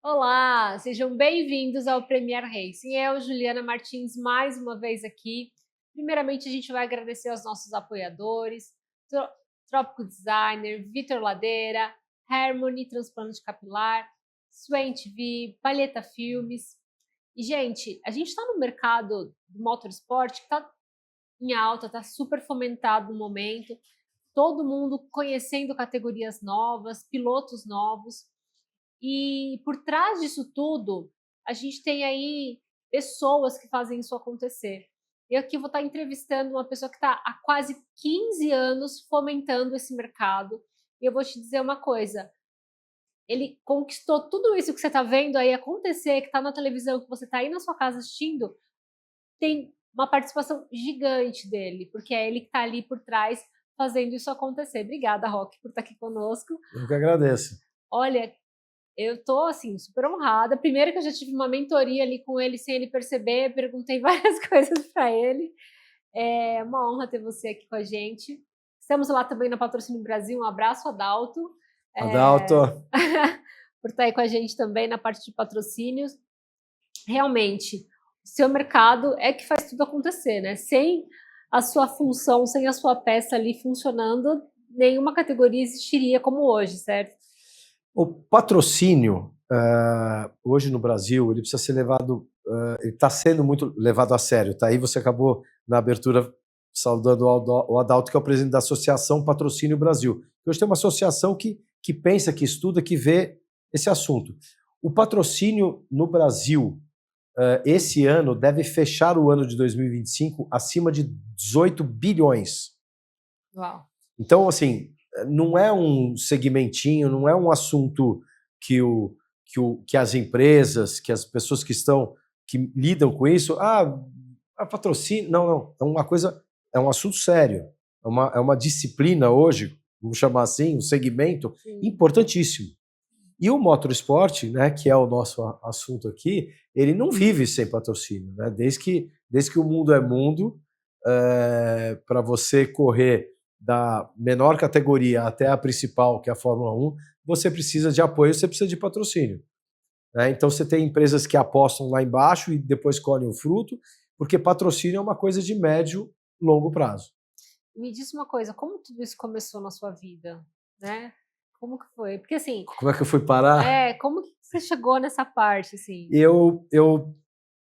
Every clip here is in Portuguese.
Olá, sejam bem-vindos ao Premier Racing. Eu, Juliana Martins, mais uma vez aqui. Primeiramente, a gente vai agradecer aos nossos apoiadores, Trópico Designer, Vitor Ladeira, Harmony, Transplante Capilar, Swain TV, Palheta Filmes. E, gente, a gente está no mercado do motorsport que está em alta, está super fomentado no momento, todo mundo conhecendo categorias novas, pilotos novos. E por trás disso tudo, a gente tem aí pessoas que fazem isso acontecer. Eu aqui vou estar entrevistando uma pessoa que está há quase 15 anos fomentando esse mercado. E eu vou te dizer uma coisa, ele conquistou tudo isso que você está vendo aí acontecer, que está na televisão, que você está aí na sua casa assistindo, tem uma participação gigante dele, porque é ele que está ali por trás fazendo isso acontecer. Obrigada, Roque, por estar aqui conosco. Eu que agradeço. Olha, eu tô, assim, super honrada. Primeiro que eu já tive uma mentoria ali com ele sem ele perceber, perguntei várias coisas para ele. É uma honra ter você aqui com a gente. Estamos lá também na Patrocínio Brasil. Um abraço, Adalto. Adalto. Por estar aí com a gente também na parte de patrocínios. Realmente, o seu mercado é que faz tudo acontecer, né? Sem a sua função, sem a sua peça ali funcionando, nenhuma categoria existiria como hoje, certo? O patrocínio, hoje no Brasil, ele precisa ser levado, ele está sendo muito levado a sério. Tá? Aí você acabou, na abertura, saudando o Adalto, que é o presidente da Associação Patrocínio Brasil. Hoje tem uma associação que pensa, que estuda, que vê esse assunto. O patrocínio no Brasil, esse ano, deve fechar o ano de 2025 acima de 18 bilhões. Uau. Então, assim, não é um segmentinho, não é um assunto que as empresas, que as pessoas que lidam com isso, patrocínio, não, é uma coisa, é um assunto sério, é uma disciplina hoje, vamos chamar assim, um segmento importantíssimo. E o motorsport, né, que é o nosso assunto aqui, ele não vive sem patrocínio, né? Desde que o mundo é mundo, para você correr da menor categoria até a principal, que é a Fórmula 1, você precisa de apoio, você precisa de patrocínio. Né? Então você tem empresas que apostam lá embaixo e depois colhem o fruto, porque patrocínio é uma coisa de médio, longo prazo. Me diz uma coisa, como tudo isso começou na sua vida? Né? Como que foi? Porque assim... Como é que eu fui parar? Como que você chegou nessa parte? Assim?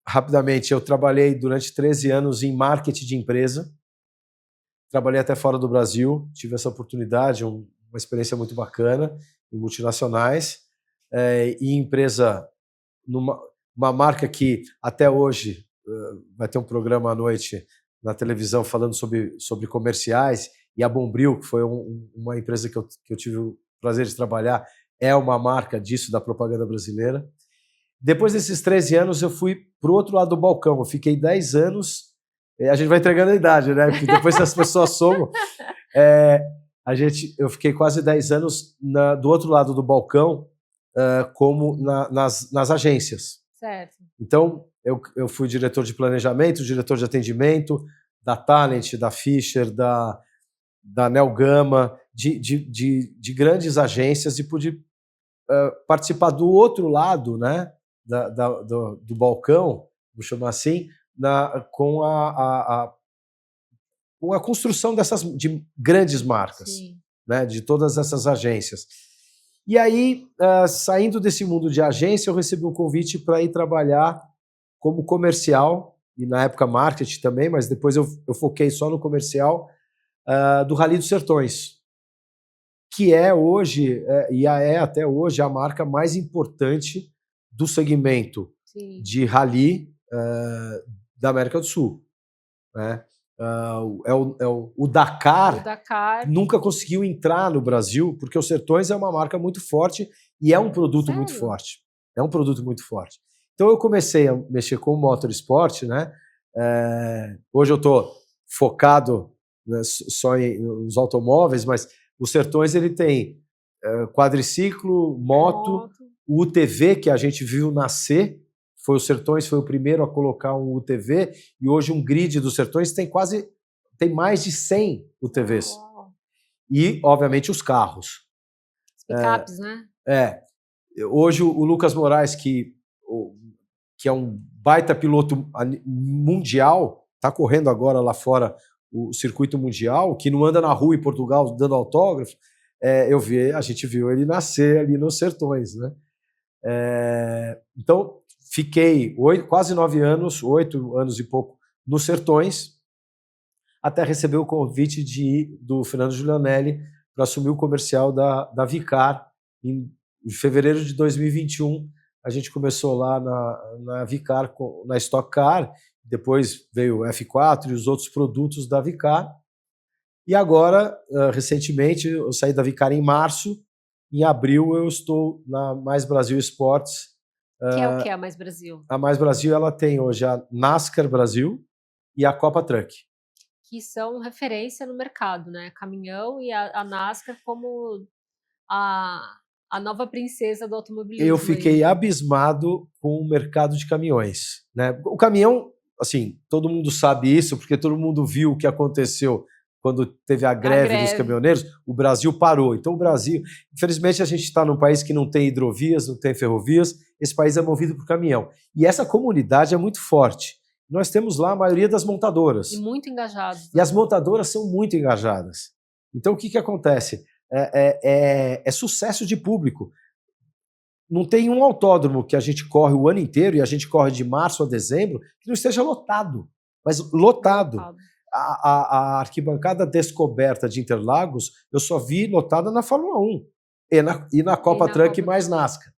Rapidamente, eu trabalhei durante 13 anos em marketing de empresa. Trabalhei até fora do Brasil, tive essa oportunidade, uma experiência muito bacana em multinacionais, e empresa, uma marca que até hoje vai ter um programa à noite na televisão falando sobre comerciais, e a Bombril, que foi uma empresa que eu tive o prazer de trabalhar, é uma marca disso, da propaganda brasileira. Depois desses 13 anos, eu fui para o outro lado do balcão, eu fiquei 10 anos. A gente vai entregando a idade, né? Porque depois que as pessoas somam, eu fiquei quase 10 anos do outro lado do balcão, como nas agências. Certo. Então, eu fui diretor de planejamento, diretor de atendimento, da Talent, da Fischer, da Nel Gama, de grandes agências, e pude participar do outro lado, né? Do balcão, vou chamar assim, com a construção de grandes marcas, né, de todas essas agências. E aí, saindo desse mundo de agência, eu recebi um convite para ir trabalhar como comercial, e na época marketing também, mas depois eu foquei só no comercial, do Rally dos Sertões, que é hoje, é até hoje, a marca mais importante do segmento de rally da América do Sul. Né? O Dakar nunca conseguiu entrar no Brasil, porque o Sertões é uma marca muito forte e é um produto muito forte. É um produto muito forte. Então eu comecei a mexer com o motorsport, né? Hoje eu estou focado, né, só nos automóveis, mas o Sertões ele tem quadriciclo, moto, o UTV, que a gente viu nascer, o Sertões foi o primeiro a colocar um UTV, e hoje um grid dos Sertões tem mais de 100 UTVs. E, obviamente, os carros. As picapes, né? Hoje o Lucas Moraes, que é um baita piloto mundial, está correndo agora lá fora o circuito mundial, que não anda na rua em Portugal dando autógrafo. A gente viu ele nascer ali nos Sertões, né? Então, fiquei quase 9 anos, 8 anos e pouco, nos Sertões, até receber o convite do Fernando Giulianelli para assumir o comercial da Vicar. Em fevereiro de 2021, a gente começou lá na Vicar, na Stock Car, depois veio o F4 e os outros produtos da Vicar. E agora, recentemente, eu saí da Vicar em março, em abril eu estou na Mais Brasil Esportes. Que é o que é a Mais Brasil? A Mais Brasil, ela tem hoje a NASCAR Brasil e a Copa Truck. Que são referência no mercado, né? Caminhão e a NASCAR como a nova princesa do automobilismo. Eu fiquei abismado com o mercado de caminhões, né? O caminhão, assim, todo mundo sabe isso, porque todo mundo viu o que aconteceu quando teve a greve dos caminhoneiros. O Brasil parou. Então o Brasil, infelizmente, a gente está num país que não tem hidrovias, não tem ferrovias. Esse país é movido por caminhão. E essa comunidade é muito forte. Nós temos lá a maioria das montadoras. E muito engajadas. E as montadoras são muito engajadas. Então o que acontece? É sucesso de público. Não tem um autódromo que a gente corre o ano inteiro, e a gente corre de março a dezembro, que não esteja lotado. Mas lotado. A arquibancada descoberta de Interlagos, eu só vi lotada na Fórmula 1 e na Copa Truck mais NASCAR.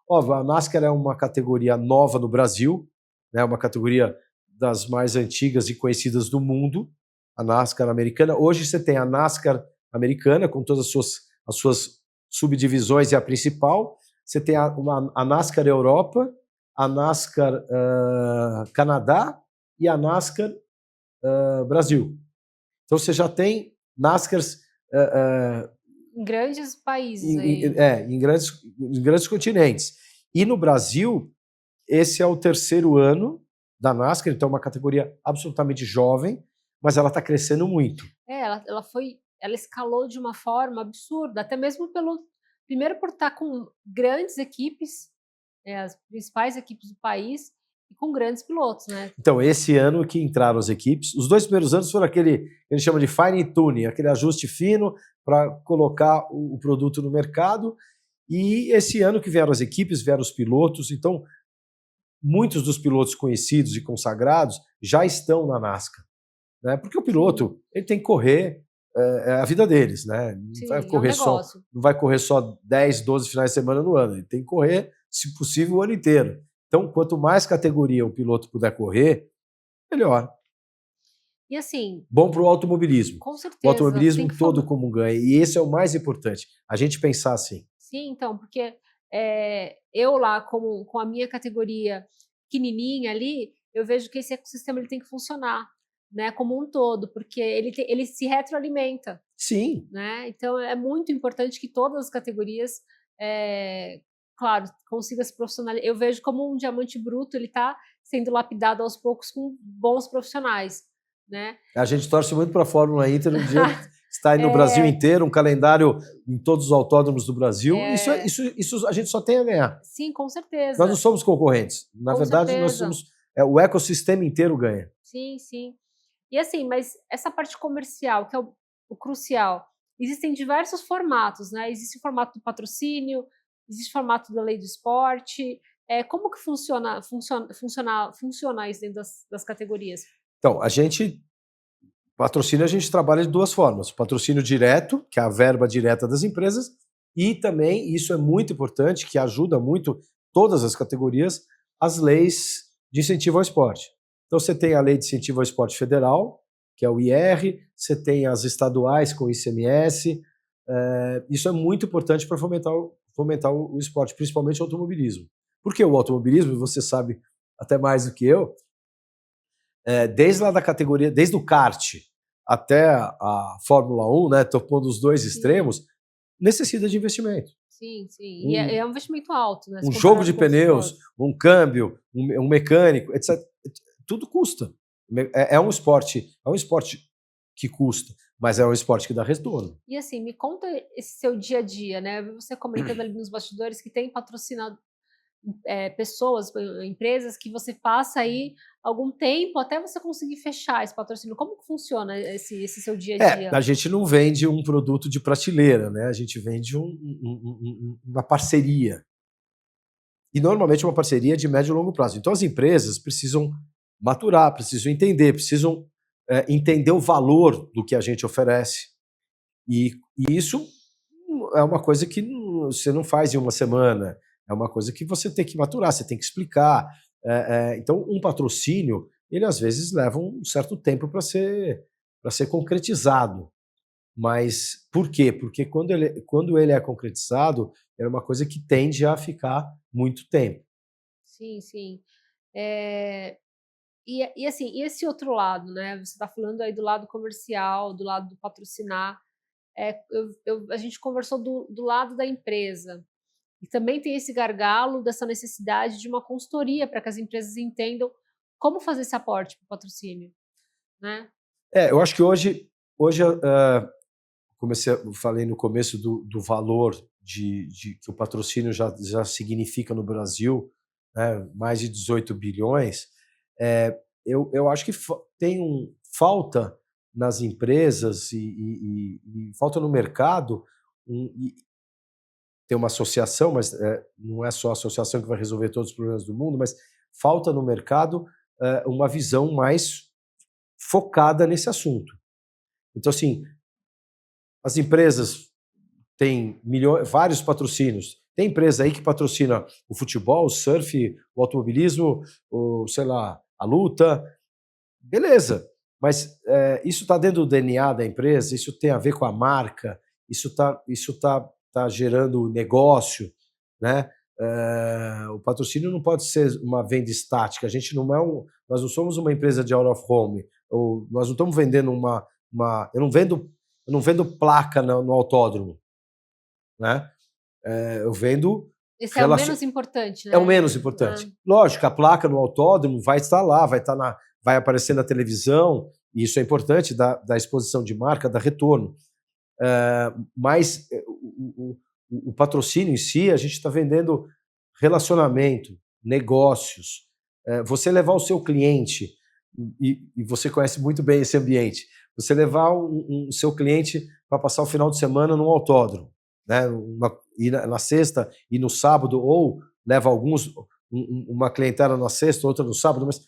Óbvio, a NASCAR é uma categoria nova no Brasil, né, uma categoria das mais antigas e conhecidas do mundo, a NASCAR americana. Hoje você tem a NASCAR americana, com todas as suas subdivisões, e a principal. Você tem a NASCAR Europa, a NASCAR Canadá e a NASCAR Brasil. Então você já tem NASCARs em grandes países, em grandes continentes. E no Brasil, esse é o 3º ano da NASCAR, então é uma categoria absolutamente jovem, mas ela está crescendo muito. Ela escalou de uma forma absurda, até mesmo primeiro por estar com grandes equipes, as principais equipes do país, e com grandes pilotos, né? Então, esse ano que entraram as equipes, os 2 primeiros anos foram aquele que a gente chama de fine tuning, aquele ajuste fino para colocar o produto no mercado. E esse ano que vieram as equipes, vieram os pilotos. Então, muitos dos pilotos conhecidos e consagrados já estão na NASCAR, né? Porque o piloto ele tem que correr, é a vida deles, né? Não vai correr só 10, 12 finais de semana no ano. Ele tem que correr, se possível, o ano inteiro. Então, quanto mais categoria o piloto puder correr, melhor. E assim... Bom para o automobilismo. Com certeza. O automobilismo todo como ganha. E esse é o mais importante, a gente pensar assim. Sim, então, porque eu lá, com a minha categoria pequenininha ali, eu vejo que esse ecossistema ele tem que funcionar, né, como um todo, porque ele se retroalimenta. Sim. Né? Então, é muito importante que todas as categorias... claro, consiga se profissionalizar. Eu vejo como um diamante bruto, ele está sendo lapidado aos poucos com bons profissionais, né? A gente torce muito para a Fórmula Inter, um dia está aí no Brasil inteiro, um calendário em todos os autódromos do Brasil. Isso a gente só tem a ganhar. Sim, com certeza. Nós não somos concorrentes. Na verdade, nós somos... o ecossistema inteiro ganha. Sim, sim. E assim, mas essa parte comercial, que é o crucial, existem diversos formatos, né? Existe o formato do patrocínio, existe o formato da lei do esporte. Como que funciona isso dentro das categorias? Então, patrocínio a gente trabalha de 2 formas. O patrocínio direto, que é a verba direta das empresas, e também, isso é muito importante, que ajuda muito todas as categorias, as leis de incentivo ao esporte. Então você tem a lei de incentivo ao esporte federal, que é o IR, você tem as estaduais com o ICMS. Isso é muito importante para fomentar o esporte, principalmente o automobilismo. Porque o automobilismo, você sabe até mais do que eu, desde lá da categoria, desde o kart até a Fórmula 1, né, tô pondo os 2 extremos, necessita de investimento. Sim, sim. E é um investimento alto, né? Um jogo de pneus, um câmbio, um mecânico, etc. Tudo custa. É um esporte que custa, mas é um esporte que dá retorno. E assim, me conta esse seu dia a dia, né? Você comentando ali nos bastidores que tem patrocinado pessoas, empresas que você passa aí algum tempo até você conseguir fechar esse patrocínio. Como que funciona esse seu dia a dia? A gente não vende um produto de prateleira, né? A gente vende uma parceria. E normalmente uma parceria de médio e longo prazo. Então as empresas precisam maturar, precisam entender, precisam entender o valor do que a gente oferece. E isso é uma coisa que você não faz em uma semana. É uma coisa que você tem que maturar, você tem que explicar. Então, um patrocínio, ele às vezes leva um certo tempo para ser concretizado. Mas por quê? Porque quando ele é concretizado, é uma coisa que tende a ficar muito tempo. Sim, sim. E assim, e esse outro lado, né? Você está falando aí do lado comercial, do lado do patrocinar. A gente conversou do lado da empresa. E também tem esse gargalo dessa necessidade de uma consultoria para que as empresas entendam como fazer esse aporte para o patrocínio, né? Eu acho que hoje falei no começo do valor de que o patrocínio já significa no Brasil, né, mais de 18 bilhões. Eu acho que tem falta nas empresas e falta no mercado. Tem uma associação, mas não é só a associação que vai resolver todos os problemas do mundo, mas falta no mercado uma visão mais focada nesse assunto. Então, assim, as empresas têm vários patrocínios. Tem empresa aí que patrocina o futebol, o surf, o automobilismo, sei lá, a luta. Beleza, mas isso está dentro do DNA da empresa, isso tem a ver com a marca, isso tá gerando negócio, né? O patrocínio não pode ser uma venda estática. A gente nós não somos uma empresa de out of home. Nós não estamos vendendo eu não vendo placa no autódromo, né? Eu vendo. Esse é o menos importante, né? É o menos importante. Lógico, a placa no autódromo vai estar lá, vai aparecer na televisão, e isso é importante, da exposição de marca, dá retorno. Mas o patrocínio em si, a gente está vendendo relacionamento, negócios. Você levar o seu cliente, e você conhece muito bem esse ambiente, você levar o seu cliente para passar o final de semana num autódromo, né? Ir na sexta e no sábado, ou leva uma clientela na sexta, outra no sábado, mas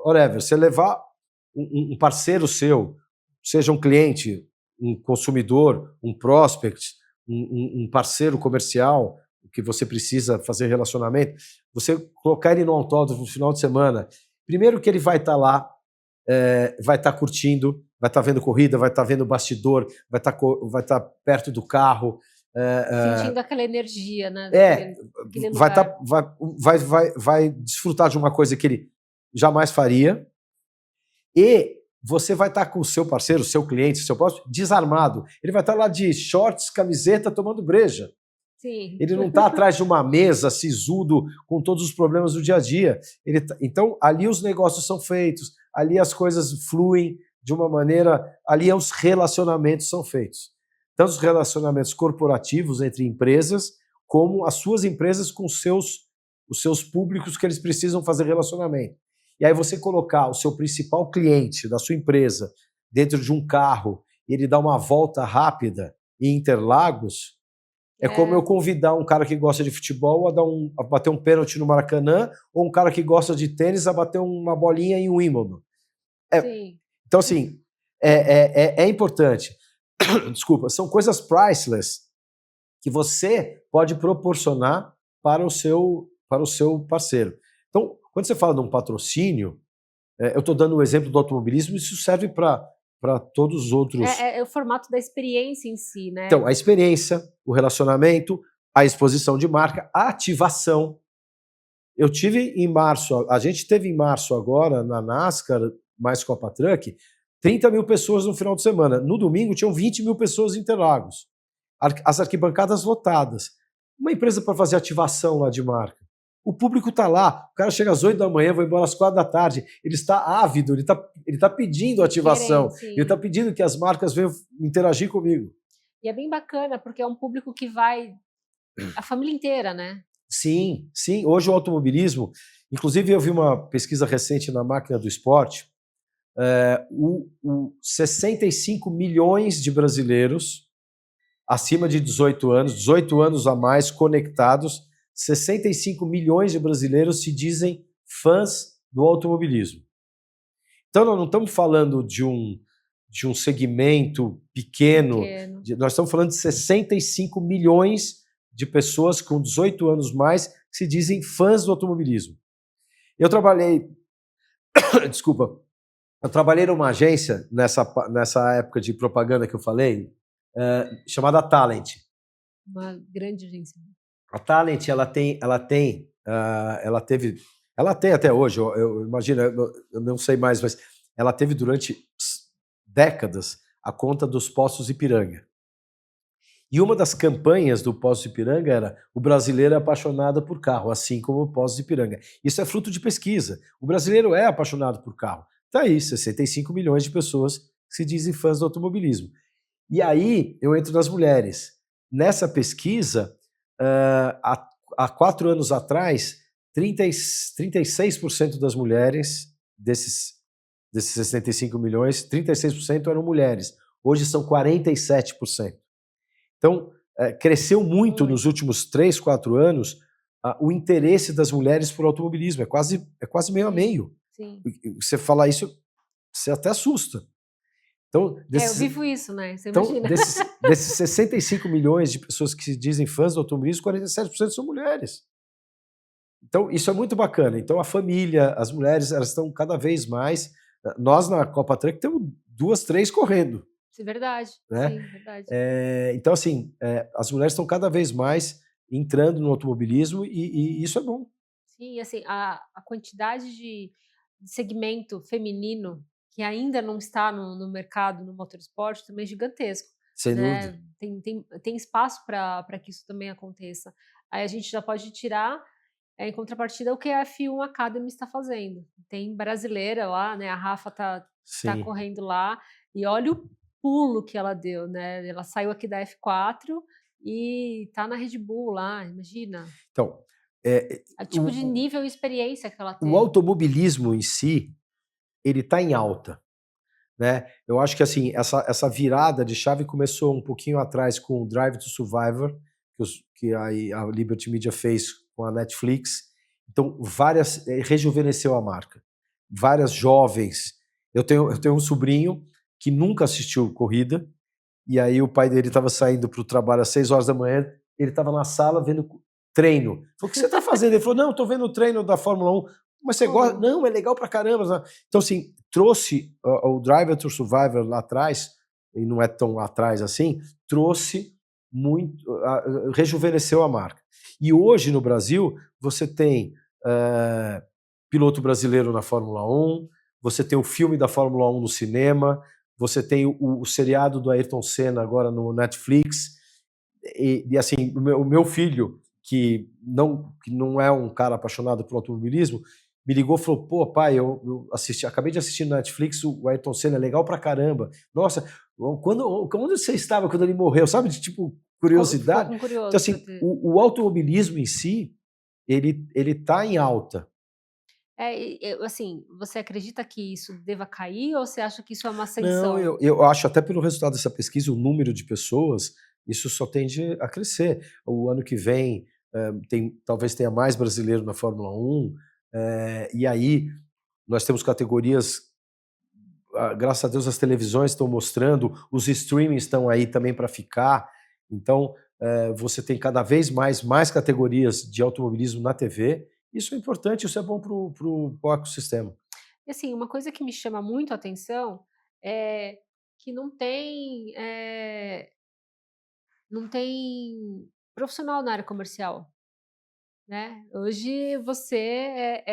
whatever, você levar um parceiro seu, seja um cliente, um consumidor, um prospect, um parceiro comercial que você precisa fazer relacionamento, você colocar ele no autódromo no final de semana, primeiro que ele vai estar lá, vai estar curtindo, vai estar vendo corrida, vai estar vendo bastidor, vai estar perto do carro. Sentindo aquela energia, né? Vai desfrutar de uma coisa que ele jamais faria, e você vai estar com o seu parceiro, o seu cliente, o seu próximo, desarmado. Ele vai estar lá de shorts, camiseta, tomando breja. Sim. Ele não está atrás de uma mesa, sisudo, com todos os problemas do dia a dia. Então, ali os negócios são feitos, ali as coisas fluem de uma maneira, ali os relacionamentos são feitos. Tanto os relacionamentos corporativos entre empresas, como as suas empresas com os seus públicos que eles precisam fazer relacionamento. E aí você colocar o seu principal cliente da sua empresa dentro de um carro e ele dá uma volta rápida em Interlagos, é como eu convidar um cara que gosta de futebol a bater um pênalti no Maracanã, ou um cara que gosta de tênis a bater uma bolinha em Wimbledon. Então, assim, é importante. Desculpa, são coisas priceless que você pode proporcionar para o seu parceiro. Então, quando você fala de um patrocínio, eu estou dando o exemplo do automobilismo, isso serve para todos os outros. É o formato da experiência em si, né? Então, a experiência, o relacionamento, a exposição de marca, a ativação. Eu tive em março, a gente teve em março agora, na NASCAR, mais Copa Truck, 30 mil pessoas no final de semana. No domingo, tinham 20 mil pessoas em Interlagos. as arquibancadas lotadas. Uma empresa para fazer ativação lá de marca. O público está lá, o cara chega às 8 da manhã, vai embora às 4 da tarde, ele está ávido, ele tá pedindo ativação, ele está pedindo que as marcas venham interagir comigo. E é bem bacana, porque é um público que vai a família inteira, né? Sim, sim. Hoje o automobilismo, inclusive eu vi uma pesquisa recente na Máquina do Esporte, 65 milhões de brasileiros acima de 18 anos a mais conectados, 65 milhões de brasileiros se dizem fãs do automobilismo. Então nós não estamos falando de um segmento pequeno. Nós estamos falando de 65 milhões de pessoas com 18 anos mais que se dizem fãs do automobilismo. Eu trabalhei, desculpa, eu trabalhei numa agência nessa época de propaganda que eu falei, chamada Talent. Uma grande agência. A Talent, ela tem até hoje, eu imagino, eu não sei mais, mas ela teve durante décadas a conta dos Postos Ipiranga. E uma das campanhas do Postos Ipiranga era: o brasileiro é apaixonado por carro, assim como o Postos Ipiranga. Isso é fruto de pesquisa. O brasileiro é apaixonado por carro. Tá aí, 65 milhões de pessoas que se dizem fãs do automobilismo. E aí eu entro nas mulheres. Nessa pesquisa, há 4 anos atrás, 36% das mulheres, desses 65 milhões, 36% eram mulheres. Hoje são 47%. Então, cresceu muito nos últimos 3, 4 anos o interesse das mulheres por automobilismo. É quase meio a meio. Sim. Você fala isso, você até assusta. Então, eu vivo isso, né? Você então, imagina. desses 65 milhões de pessoas que se dizem fãs do automobilismo, 47% são mulheres. Então, isso é muito bacana. Então, a família, as mulheres, elas estão cada vez mais... Nós, na Copa Truck, temos 2, 3 correndo. Isso é verdade. Né? Sim, verdade. Então, assim, as mulheres estão cada vez mais entrando no automobilismo e isso é bom. Sim, assim, a quantidade de segmento feminino que ainda não está no mercado, no motorsport, também é gigantesco. Sem né? dúvida. Tem espaço para que isso também aconteça. Aí a gente já pode tirar, em contrapartida, o que a F1 Academy está fazendo. Tem brasileira lá, né? A Rafa tá correndo lá, e olha o pulo que ela deu, né? Ela saiu aqui da F4 e tá na Red Bull lá, imagina. Então, o tipo de nível e experiência que ela tem. O automobilismo em si, ele está em alta. Né? Eu acho que assim, essa virada de chave começou um pouquinho atrás com o Drive to Survivor, que a Liberty Media fez com a Netflix. Então, rejuvenesceu a marca. Várias jovens. Eu tenho um sobrinho que nunca assistiu corrida, e aí o pai dele estava saindo para o trabalho às 6 horas da manhã, ele estava na sala vendo treino. Falei: o que você está fazendo? Ele falou: não, estou vendo o treino da Fórmula 1. Mas você gosta? Não, é legal pra caramba. Então, assim, trouxe o Drive to Survivor lá atrás, e não é tão lá atrás assim, trouxe muito, rejuvenesceu a marca. E hoje no Brasil, você tem piloto brasileiro na Fórmula 1, você tem o filme da Fórmula 1 no cinema, você tem o seriado do Ayrton Senna agora no Netflix, e assim, o meu filho, que não é um cara apaixonado por automobilismo, me ligou e falou: pô, pai, eu acabei de assistir no Netflix o Ayrton Senna, é legal pra caramba. Nossa, onde você estava quando ele morreu? Sabe, de tipo, curiosidade. Curioso, então, assim, o automobilismo em si, ele tá em alta. Assim, você acredita que isso deva cair ou você acha que isso é uma ascensão? Não, eu acho, até pelo resultado dessa pesquisa, o número de pessoas, isso só tende a crescer. O ano que vem, talvez tenha mais brasileiro na Fórmula 1, e aí nós temos categorias, graças a Deus as televisões estão mostrando, os streamings estão aí também para ficar, então você tem cada vez mais categorias de automobilismo na TV. Isso é importante, isso é bom para o ecossistema. E assim, uma coisa que me chama muito a atenção é que não tem profissional na área comercial. Né? Hoje você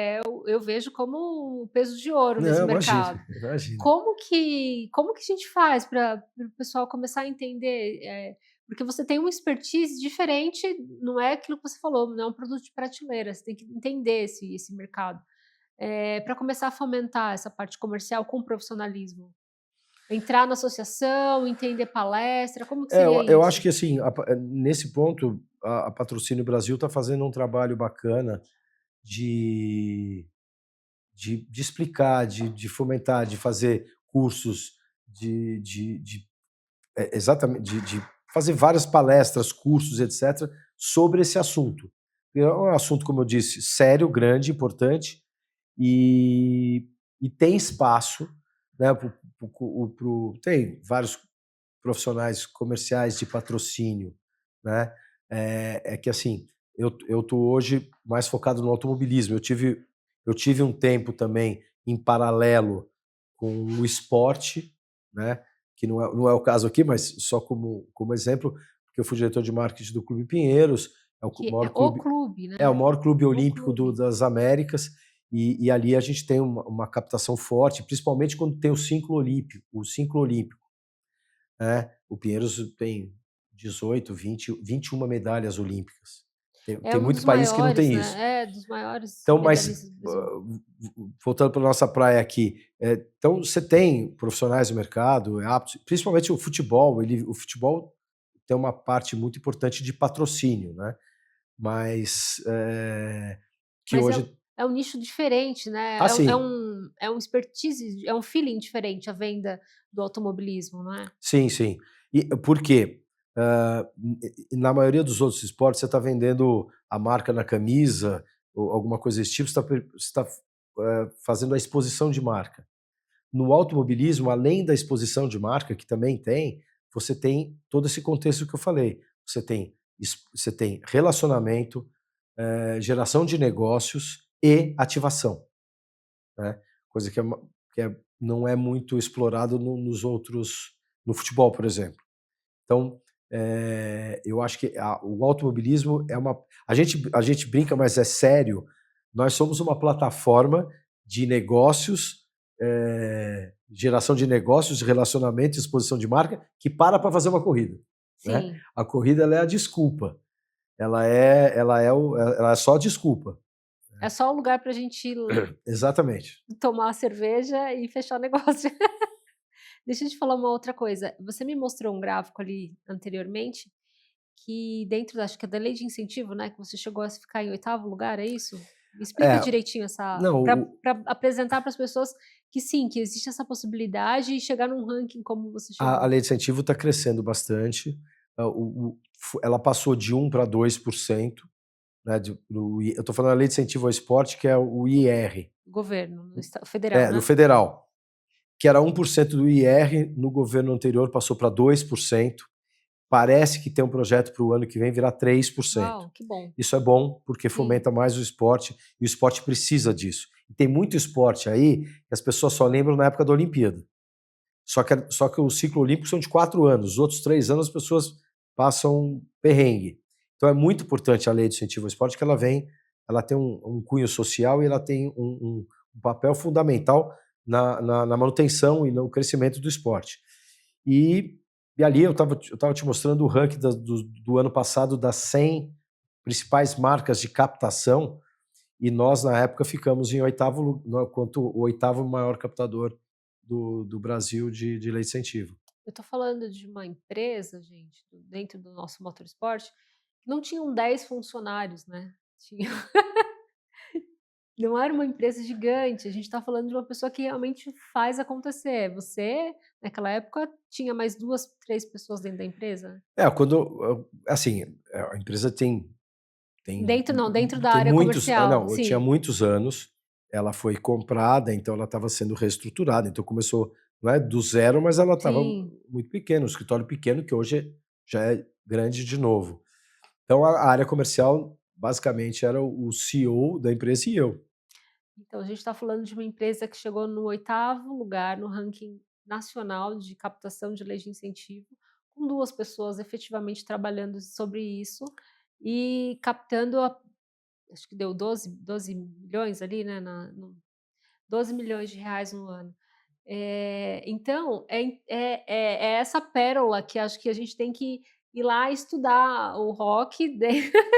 eu vejo como um peso de ouro nesse mercado. Imagina. Como que a gente faz para o pessoal começar a entender? porque você tem uma expertise diferente, não é aquilo que você falou, não é um produto de prateleira, você tem que entender esse mercado. Para começar a fomentar essa parte comercial com profissionalismo. Entrar na associação, entender palestra, como que seria Eu acho isso? que assim, nesse ponto, a Patrocínio Brasil está fazendo um trabalho bacana de, de explicar, de fomentar, de fazer cursos, exatamente, de fazer várias palestras, cursos, etc., sobre esse assunto. É um assunto, como eu disse, sério, grande, importante, e, e tem espaço, né, tem vários profissionais comerciais de patrocínio, né? É que assim, eu tô hoje mais focado no automobilismo. Eu tive um tempo também em paralelo com o esporte, né? Que não é o caso aqui, mas só como exemplo, porque eu fui diretor de marketing do Clube Pinheiros, é o Que é maior o clube, clube, é o né? maior clube O olímpico clube. das Américas, e ali a gente tem uma captação forte, principalmente quando tem o ciclo olímpico, né? O Pinheiros tem 18, 20, 21 medalhas olímpicas. É Tem um muito dos país que não maiores, tem isso. né? É, dos maiores Então, mas medalhistas do Brasil. voltando para nossa praia aqui, então você tem profissionais do mercado, aptos, principalmente o futebol. O futebol tem uma parte muito importante de patrocínio, né? Mas que Mas hoje, é um nicho diferente, né? assim, É um expertise, é um feeling diferente a venda do automobilismo, não é? sim, sim. E por quê? Na maioria dos outros esportes, você está vendendo a marca na camisa ou alguma coisa desse tipo, você tá, fazendo a exposição de marca. No automobilismo, além da exposição de marca, que também tem, você tem todo esse contexto que eu falei. Você tem relacionamento, geração de negócios e ativação, né? Coisa não é muito explorado nos outros, no futebol, por exemplo. Então, eu acho que o automobilismo é uma. A gente brinca, mas é sério. Nós somos uma plataforma de negócios, geração de negócios, relacionamento, exposição de marca, que para fazer uma corrida, né? Sim. A corrida ela é a desculpa. Ela é só a desculpa. É só o lugar para a gente Exatamente. tomar uma cerveja e fechar o negócio. Deixa eu te falar uma outra coisa. Você me mostrou um gráfico ali anteriormente que dentro acho que é da lei de incentivo, né, que você chegou a ficar em oitavo lugar, é isso? Me explica É, direitinho essa não, para apresentar para as pessoas que sim, que existe essa possibilidade de chegar num ranking como você a chegou. lei de incentivo está crescendo bastante. Ela passou de 1 para 2%. Né, eu estou falando da lei de incentivo ao esporte, que é o IR, Governo, no federal, do né? federal, que era 1% do IR, no governo anterior passou para 2%. Parece que tem um projeto para o ano que vem virar 3%. Uau, que bom. Isso é bom, porque Sim, fomenta mais o esporte, e o esporte precisa disso. E tem muito esporte aí que as pessoas só lembram na época da Olimpíada. Só que o ciclo olímpico são de 4 anos, os outros 3 anos as pessoas passam perrengue. Então é muito importante a lei de incentivo ao esporte, que ela tem um cunho social, e ela tem um papel fundamental na manutenção e no crescimento do esporte. E, e ali eu tava te mostrando o ranking do ano passado das 100 principais marcas de captação, e nós, na época, ficamos em oitavo, quanto o oitavo maior captador do Brasil de lei de incentivo. eu tô falando de uma empresa, gente, dentro do nosso motorsport, que não tinham 10 funcionários, né? Tinha Não era uma empresa gigante, a gente está falando de uma pessoa que realmente faz acontecer. Você, naquela época, tinha mais 2, 3 pessoas dentro da empresa? Assim, a empresa tem Dentro não, dentro da tem área muitos, comercial, não, eu tinha sim, muitos anos, ela foi comprada, então ela estava sendo reestruturada, então começou, não é do zero, mas ela estava sim. muito pequena, um escritório pequeno que hoje já é grande de novo. Então a área comercial basicamente era o CEO da empresa e eu. Então a gente está falando de uma empresa que chegou no 8º lugar no ranking nacional de captação de leis de incentivo, com 2 pessoas efetivamente trabalhando sobre isso e captando acho que deu 12 milhões ali, né, 12 milhões de reais no ano. Então, é essa pérola que acho que a gente tem que ir lá estudar o rock,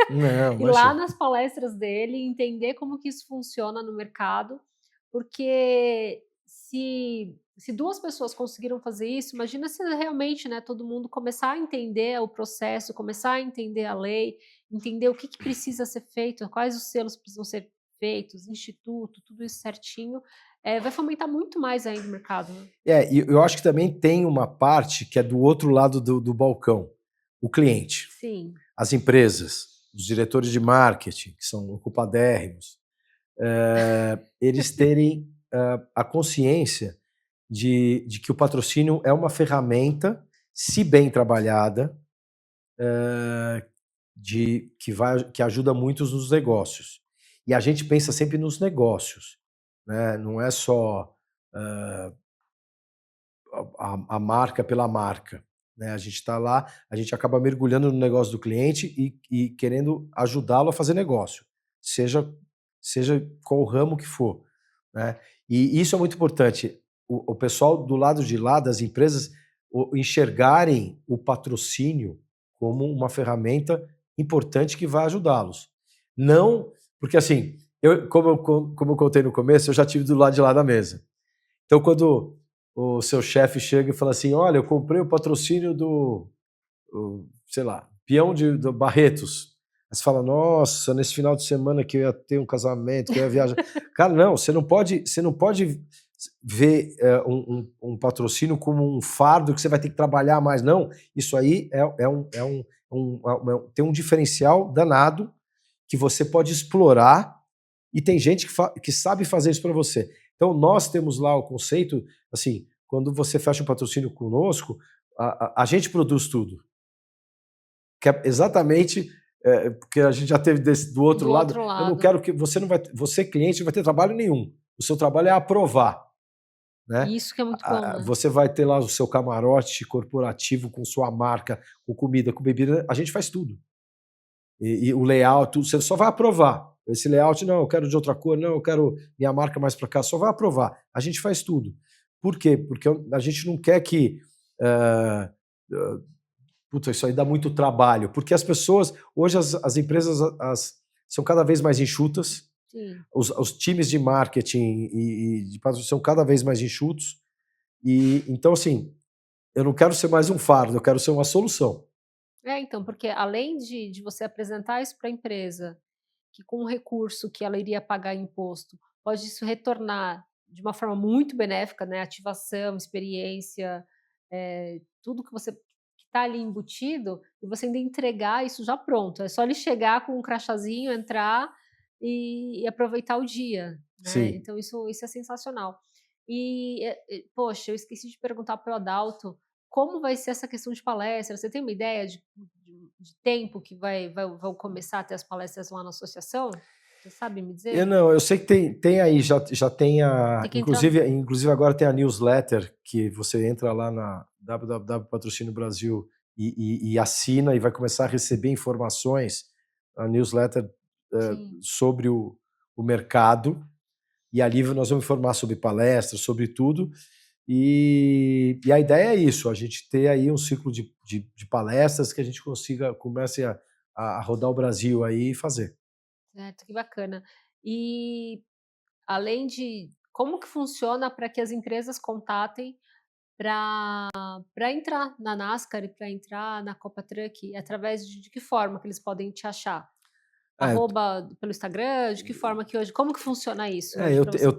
Não, ir lá imagina. nas palestras dele, entender como que isso funciona no mercado, porque se 2 pessoas conseguiram fazer isso, imagina se realmente, né, todo mundo começar a entender o processo, começar a entender a lei, entender o que precisa ser feito, quais os selos precisam ser feitos, instituto, tudo isso certinho, vai fomentar muito mais ainda o mercado, né. E eu acho que também tem uma parte que é do outro lado do balcão, o cliente. Sim, As empresas, os diretores de marketing, que são ocupadérrimos, eles terem a consciência de que o patrocínio é uma ferramenta, se bem trabalhada, que ajuda muitos nos negócios. E a gente pensa sempre nos negócios, né? Não é só a marca pela marca, né? A gente está lá, a gente acaba mergulhando no negócio do cliente e querendo ajudá-lo a fazer negócio, seja, seja qual o ramo que for, né? E isso é muito importante. O pessoal do lado de lá, das empresas, enxergarem o patrocínio como uma ferramenta importante que vai ajudá-los. Não, porque assim, como eu contei no começo, eu já tive do lado de lá da mesa. Então, quando o seu chefe chega e fala assim: olha, eu comprei o patrocínio sei lá, peão do Barretos. Aí você fala: nossa, nesse final de semana que eu ia ter um casamento, que eu ia viajar. Cara, não, você não pode ver um patrocínio como um fardo que você vai ter que trabalhar mais. Não, isso aí tem um diferencial danado que você pode explorar e tem gente que sabe fazer isso para você. Então, nós temos lá o conceito, assim, quando você fecha um patrocínio conosco, a gente produz tudo. Que é exatamente porque a gente já teve do outro do lado. outro Eu não lado. quero que você cliente, não vai ter trabalho nenhum. O seu trabalho é aprovar, né? Isso que é muito bom, né. Você vai ter lá o seu camarote corporativo com sua marca, com comida, com bebida, a gente faz tudo. E o layout, tudo, você só vai aprovar. Esse layout, não, eu quero de outra cor, não, eu quero minha marca mais para cá, só vai aprovar. A gente faz tudo. Por quê? Porque a gente não quer que. eh, eh, Puta, isso aí dá muito trabalho. Porque as pessoas, hoje as empresas são cada vez mais enxutas, Sim. os times de marketing e de patrocínio são cada vez mais enxutos. E então, assim, eu não quero ser mais um fardo, eu quero ser uma solução. Então, porque além de você apresentar isso para a empresa, que com o recurso que ela iria pagar imposto, pode isso retornar de uma forma muito benéfica, né, ativação, experiência, tudo que você que está ali embutido, e você ainda entregar isso já pronto, é só ele chegar com um crachazinho, entrar e aproveitar o dia, né, Sim. então isso é sensacional. Poxa, eu esqueci de perguntar para o Adalto, como vai ser essa questão de palestra? Você tem uma ideia de tempo que vão começar a ter as palestras lá na associação? Você sabe me Eu dizer? não, eu sei que tem aí, já tem Tem que entrar inclusive agora tem a newsletter, que você entra lá na www Patrocínio Brasil e assina e vai começar a receber informações, a newsletter, sim. sobre o mercado, e ali nós vamos informar sobre palestras, sobre tudo, e a ideia é isso, a gente ter aí um ciclo de palestras que a gente comece a rodar o Brasil aí e fazer. Certo, que bacana. E além de como que funciona para que as empresas contatem para entrar na NASCAR e para entrar na Copa Truck? Através de que forma que eles podem te achar? É, Arroba pelo Instagram? De que forma que hoje como que funciona isso É, hoje eu, para te- você? eu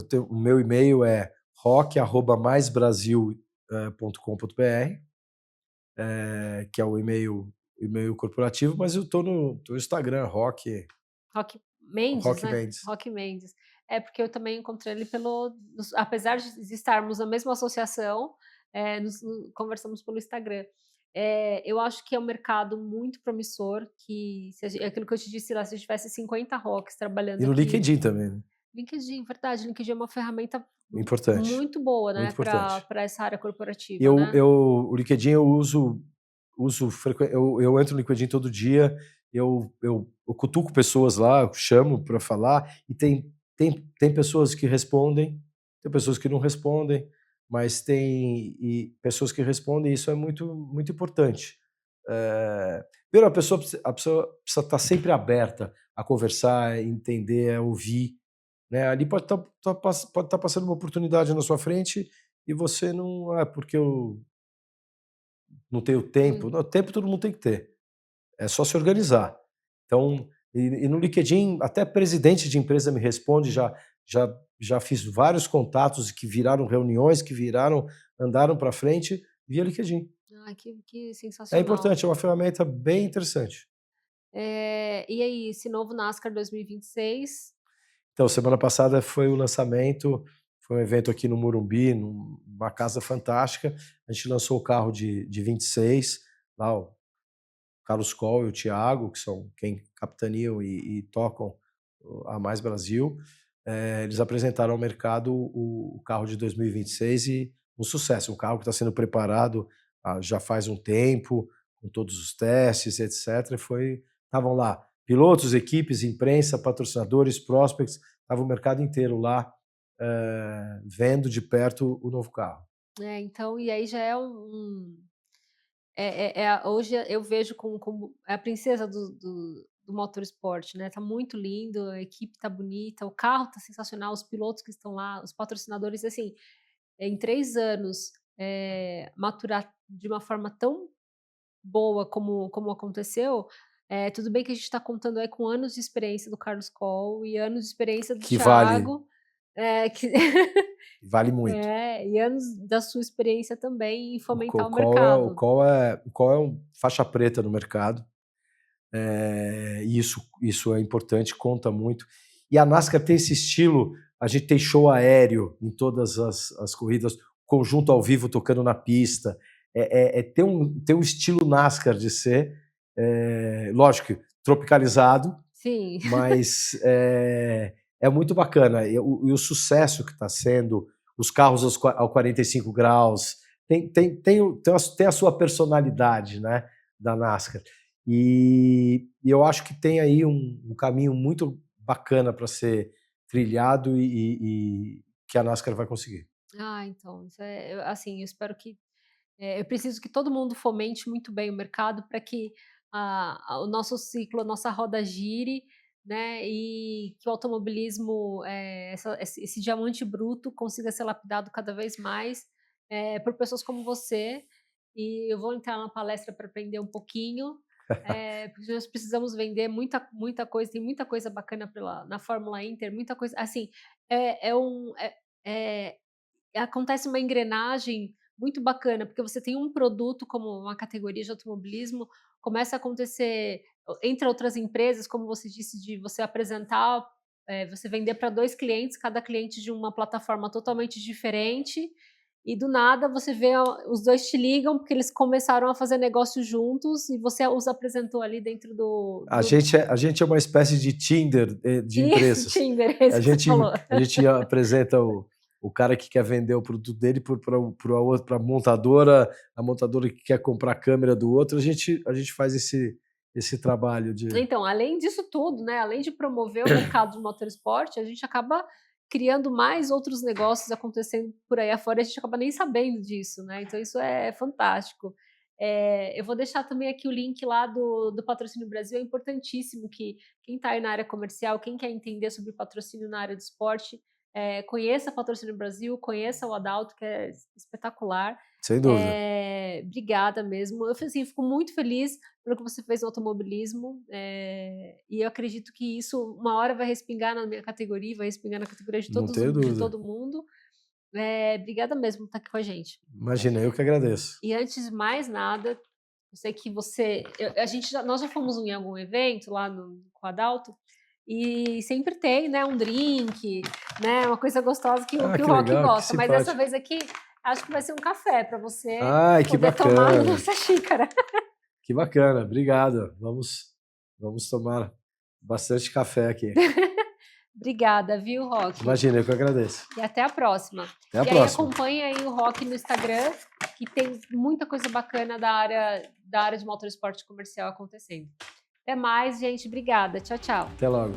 tenho, o meu e-mail é rock@maisbrasil.com.br, que é o e-mail corporativo, mas eu estou no Instagram, Rock Mendes, Rock né? Mendes. Rock Mendes. É, porque eu também encontrei ele apesar de estarmos na mesma associação, conversamos pelo Instagram. Eu acho que é um mercado muito promissor, que se a gen é aquilo que eu te disse lá, se a gente tivesse 50 rocks trabalhando E no aqui. LinkedIn também, né? LinkedIn, verdade, LinkedIn é uma ferramenta Importante, muito boa, né, muito importante. para essa área corporativa, Eu, né. eu, o LinkedIn eu eu entro no LinkedIn todo dia, eu cutuco pessoas lá, eu chamo para falar, e tem pessoas que respondem, tem pessoas que não respondem, mas tem pessoas que respondem, e isso é muito, muito importante, Primeiro, a pessoa precisa estar sempre aberta a conversar, entender, a ouvir, né? Ali pode estar passando uma oportunidade na sua frente e você não... porque eu não tenho tempo. Não, tempo todo mundo tem que ter. É só se organizar. Então, e no LinkedIn, até presidente de empresa me responde, já fiz vários contatos que viraram reuniões, andaram para frente via LinkedIn. Que É sensacional. importante, é uma ferramenta bem interessante. E aí, esse novo NASCAR 2026? Então, semana passada foi o lançamento, foi um evento aqui no Morumbi, numa casa fantástica. A gente lançou o carro de 26, lá o Carlos Coll e o Thiago, que são quem capitaneam e tocam a Mais Brasil. Eles apresentaram ao mercado o carro de 2026 e um sucesso, um carro que está sendo preparado já faz um tempo, com todos os testes, etc. Estavam lá pilotos, equipes, imprensa, patrocinadores, prospects, estava o mercado inteiro lá vendo de perto o novo carro. Então, e aí já é hoje eu vejo como a princesa do motorsport, né? Tá muito lindo, a equipe tá bonita, o carro tá sensacional, os pilotos que estão lá, os patrocinadores, assim, em 3 anos, maturar de uma forma tão boa como aconteceu, tudo bem que a gente está contando aí com anos de experiência do Carlos Coll e anos de experiência do Que vale, Thiago, que vale muito. e anos da sua experiência também em fomentar o O mercado. Coll é um faixa preta no mercado. E isso é importante, conta muito. E a NASCAR tem esse estilo, a gente tem show aéreo em todas as corridas, conjunto ao vivo tocando na pista. Tem um estilo NASCAR de ser, lógico, tropicalizado, Sim. mas é muito bacana. E o sucesso que está sendo, os carros ao 45 graus, tem a sua personalidade, né, da NASCAR. E eu acho que tem aí um caminho muito bacana para ser trilhado e que a NASCAR vai conseguir. Então, isso assim, eu espero que eu preciso que todo mundo fomente muito bem o mercado para que o nosso ciclo, a nossa roda gire, né, e que o automobilismo, esse diamante bruto consiga ser lapidado cada vez mais, por pessoas como você. E eu vou entrar na palestra para aprender um pouquinho, porque nós precisamos vender muita coisa, tem muita coisa bacana na Fórmula Inter, muita coisa, assim, é acontece uma engrenagem muito bacana, porque você tem um produto como uma categoria de automobilismo, começa a acontecer entre outras empresas, como você disse, de você apresentar, você vender para 2 clientes, cada cliente de uma plataforma totalmente diferente, e do nada você vê os 2 te ligam, porque eles começaram a fazer negócio juntos e você os apresentou ali dentro do A gente é uma espécie de Tinder de Isso, empresas. Tinder, é isso que você falou. A gente apresenta o cara que quer vender o produto dele para a montadora que quer comprar a câmera do outro. A gente faz esse trabalho de... Então, além disso tudo, né, além de promover o mercado do motorsport, a gente acaba criando mais outros negócios acontecendo por aí afora, a gente acaba nem sabendo disso, né, então isso é fantástico. Eu vou deixar também aqui o link lá do Patrocínio Brasil, é importantíssimo que quem está aí na área comercial, quem quer entender sobre patrocínio na área do esporte, conheça Patrocínio Brasil, conheça o Adalto, que é espetacular. Sem dúvida. Obrigada mesmo. Eu, assim, fico muito feliz pelo que você fez no automobilismo, e eu acredito que isso uma hora vai respingar na minha categoria, vai respingar na categoria de Não tenho de dúvida. todo mundo. Obrigada mesmo por estar aqui com a gente. Imagina, eu que agradeço. E antes de mais nada, eu sei que nós já fomos em algum evento lá com o Adalto, e sempre tem, né, um drink, né, uma coisa gostosa que o que Rock legal, gosta, que mas dessa simpático. vez aqui acho que vai ser um café para você Que poder tomar na bacana. nossa xícara. Que bacana, obrigado. Vamos tomar bastante café aqui. Obrigada, viu, Rock? Imagina, eu que agradeço. E até a próxima. Até a e próxima. Aí acompanha aí o Rock no Instagram, que tem muita coisa bacana da área de motorsport comercial acontecendo. Até mais, gente. Obrigada. Tchau, tchau. Até logo.